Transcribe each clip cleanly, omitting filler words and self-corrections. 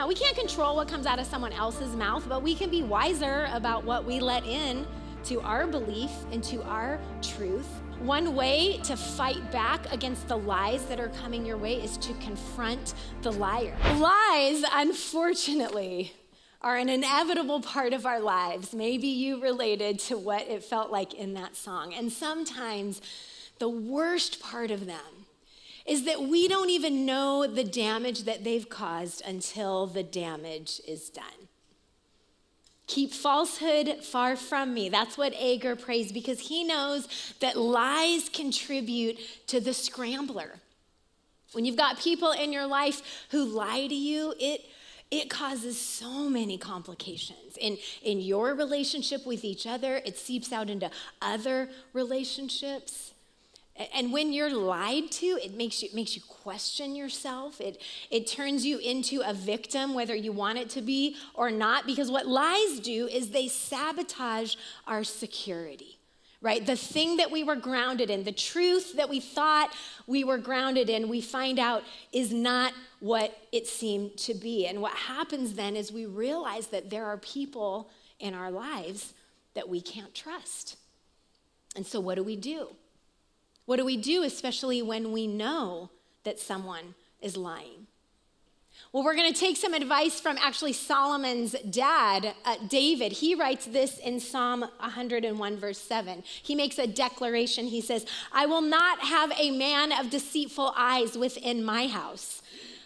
we can't control what comes out of someone else's mouth, but we can be wiser about what we let in to our belief and to our truth. One way to fight back against the lies that are coming your way is to confront the liar. Lies, unfortunately, are an inevitable part of our lives. Maybe you related to what it felt like in that song. And sometimes the worst part of them is that we don't even know the damage that they've caused until the damage is done. Keep falsehood far from me. That's what Agur prays, because he knows that lies contribute to the scrambler. When you've got people in your life who lie to you, it causes so many complications. In your relationship with each other, it seeps out into other relationships. And when you're lied to, it makes you question yourself. It turns you into a victim, whether you want it to be or not, because what lies do is they sabotage our security, right? The thing that we were grounded in, the truth that we thought we were grounded in, we find out is not what it seemed to be. And what happens then is we realize that there are people in our lives that we can't trust. And so what do we do? What do we do, especially when we know that someone is lying? Well, we're going to take some advice from actually Solomon's dad, David. He writes this in Psalm 101, verse 7. He makes a declaration. He says, "I will not have a man of deceitful eyes within my house.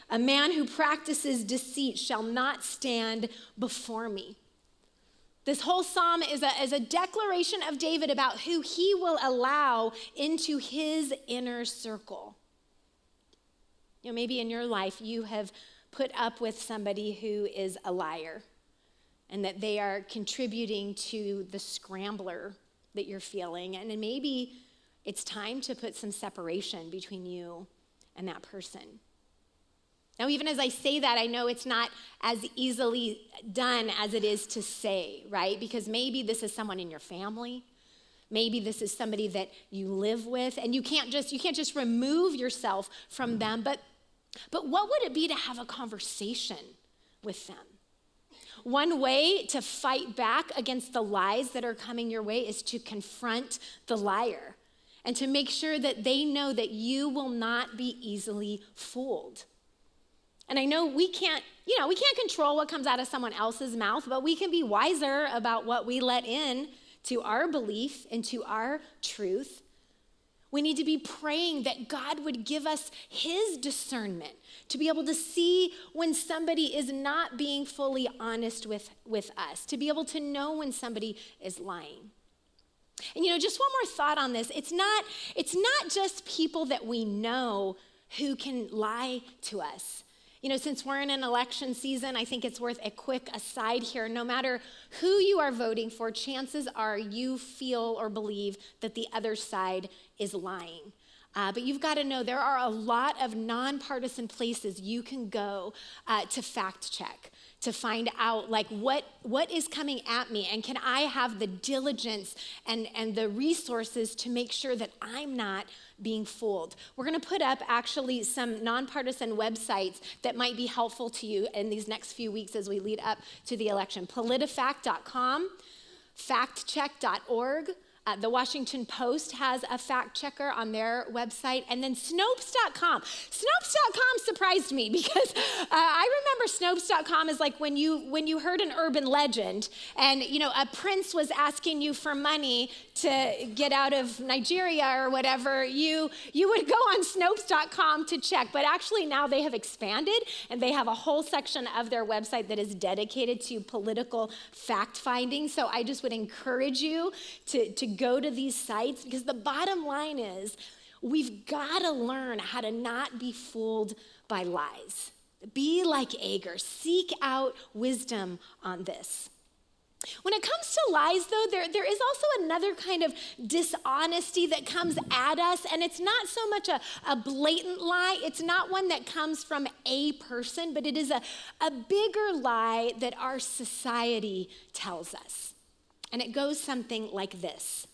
A man who practices deceit shall not stand before me." This whole psalm is a declaration of David about who he will allow into his inner circle. Maybe in your life you have put up with somebody who is a liar and that they are contributing to the scrambler that you're feeling. And then maybe it's time to put some separation between you and that person. Now, even as I say that, I know it's not as easily done as it is to say, right? Because maybe this is someone in your family. Maybe this is somebody that you live with, and you can't just remove yourself from them. But what would it be to have a conversation with them? One way to fight back against the lies that are coming your way is to confront the liar and to make sure that they know that you will not be easily fooled. And I know we can't control what comes out of someone else's mouth, but we can be wiser about what we let in to our belief and to our truth. We need to be praying that God would give us his discernment to be able to see when somebody is not being fully honest with us, to be able to know when somebody is lying. And just one more thought on this. It's not just people that we know who can lie to us. Since we're in an election season, I think it's worth a quick aside here. No matter who you are voting for, chances are you feel or believe that the other side is lying. But you've got to know there are a lot of nonpartisan places you can go to fact check, to find out what is coming at me, and can I have the diligence and the resources to make sure that I'm not being fooled. We're going to put up actually some nonpartisan websites that might be helpful to you in these next few weeks as we lead up to the election. PolitiFact.com, factcheck.org. The Washington Post has a fact checker on their website, and then Snopes.com. Snopes.com surprised me because I remember Snopes.com is like when you heard an urban legend and a prince was asking you for money to get out of Nigeria or whatever, you would go on Snopes.com to check. But actually now they have expanded and they have a whole section of their website that is dedicated to political fact finding. So I just would encourage you to go to these sites, because the bottom line is we've got to learn how to not be fooled by lies. Be like Agur. Seek out wisdom on this. When it comes to lies, though, there is also another kind of dishonesty that comes at us, and it's not so much a blatant lie. It's not one that comes from a person, but it is a bigger lie that our society tells us. And it goes something like this.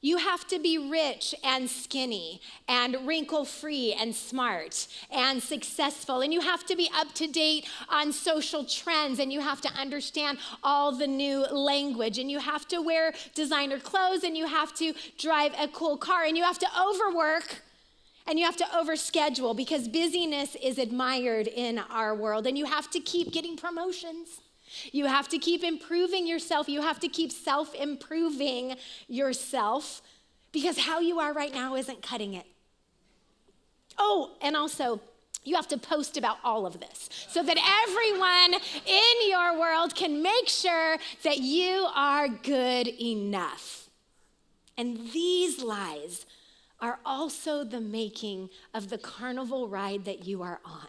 You have to be rich and skinny and wrinkle-free and smart and successful. And you have to be up to date on social trends. And you have to understand all the new language. And you have to wear designer clothes. And you have to drive a cool car. And you have to overwork. And you have to overschedule because busyness is admired in our world. And you have to keep getting promotions. You have to keep improving yourself. You have to keep self-improving yourself because how you are right now isn't cutting it. Oh, and also, you have to post about all of this so that everyone in your world can make sure that you are good enough. And these lies are also the making of the carnival ride that you are on.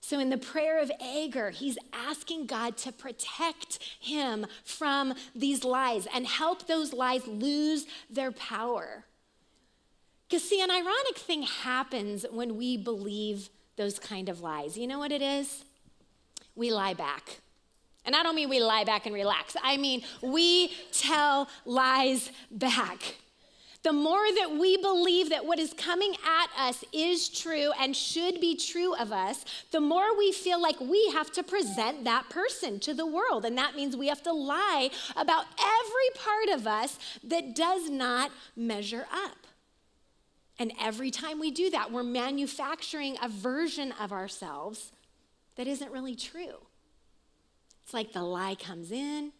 So in the prayer of Agur, he's asking God to protect him from these lies and help those lies lose their power. Because see, an ironic thing happens when we believe those kind of lies. You know what it is? We lie back. And I don't mean we lie back and relax. I mean, we tell lies back. The more that we believe that what is coming at us is true and should be true of us, the more we feel like we have to present that person to the world. And that means we have to lie about every part of us that does not measure up. And every time we do that, we're manufacturing a version of ourselves that isn't really true. It's like the lie comes in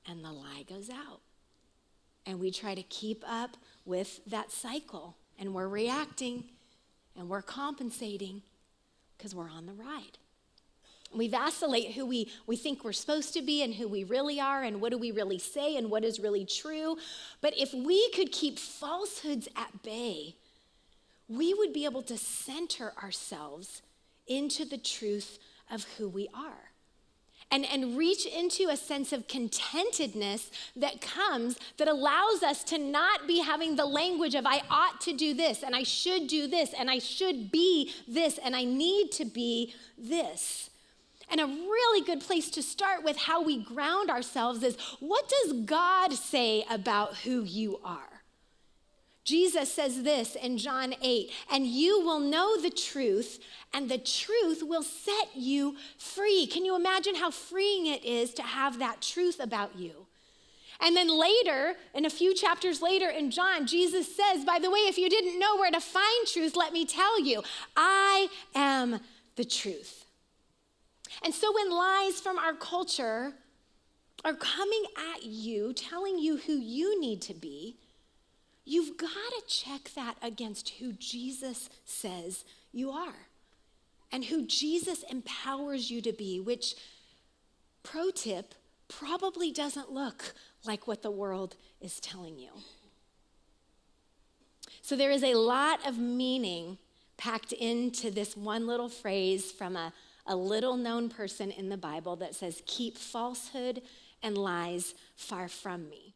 and the lie goes out. And we try to keep up with that cycle. And we're reacting and we're compensating because we're on the ride. We vacillate who we think we're supposed to be and who we really are and what do we really say and what is really true. But if we could keep falsehoods at bay, we would be able to center ourselves into the truth of who we are. And reach into a sense of contentedness that comes, that allows us to not be having the language of I ought to do this, and I should do this, and I should be this, and I need to be this. And a really good place to start with how we ground ourselves is, what does God say about who you are? Jesus says this in John 8, and you will know the truth, and the truth will set you free. Can you imagine how freeing it is to have that truth about you? And then later, in a few chapters later in John, Jesus says, by the way, if you didn't know where to find truth, let me tell you, I am the truth. And so when lies from our culture are coming at you, telling you who you need to be, you've got to check that against who Jesus says you are and who Jesus empowers you to be, which, pro tip, probably doesn't look like what the world is telling you. So there is a lot of meaning packed into this one little phrase from a little known person in the Bible that says, keep falsehood and lies far from me.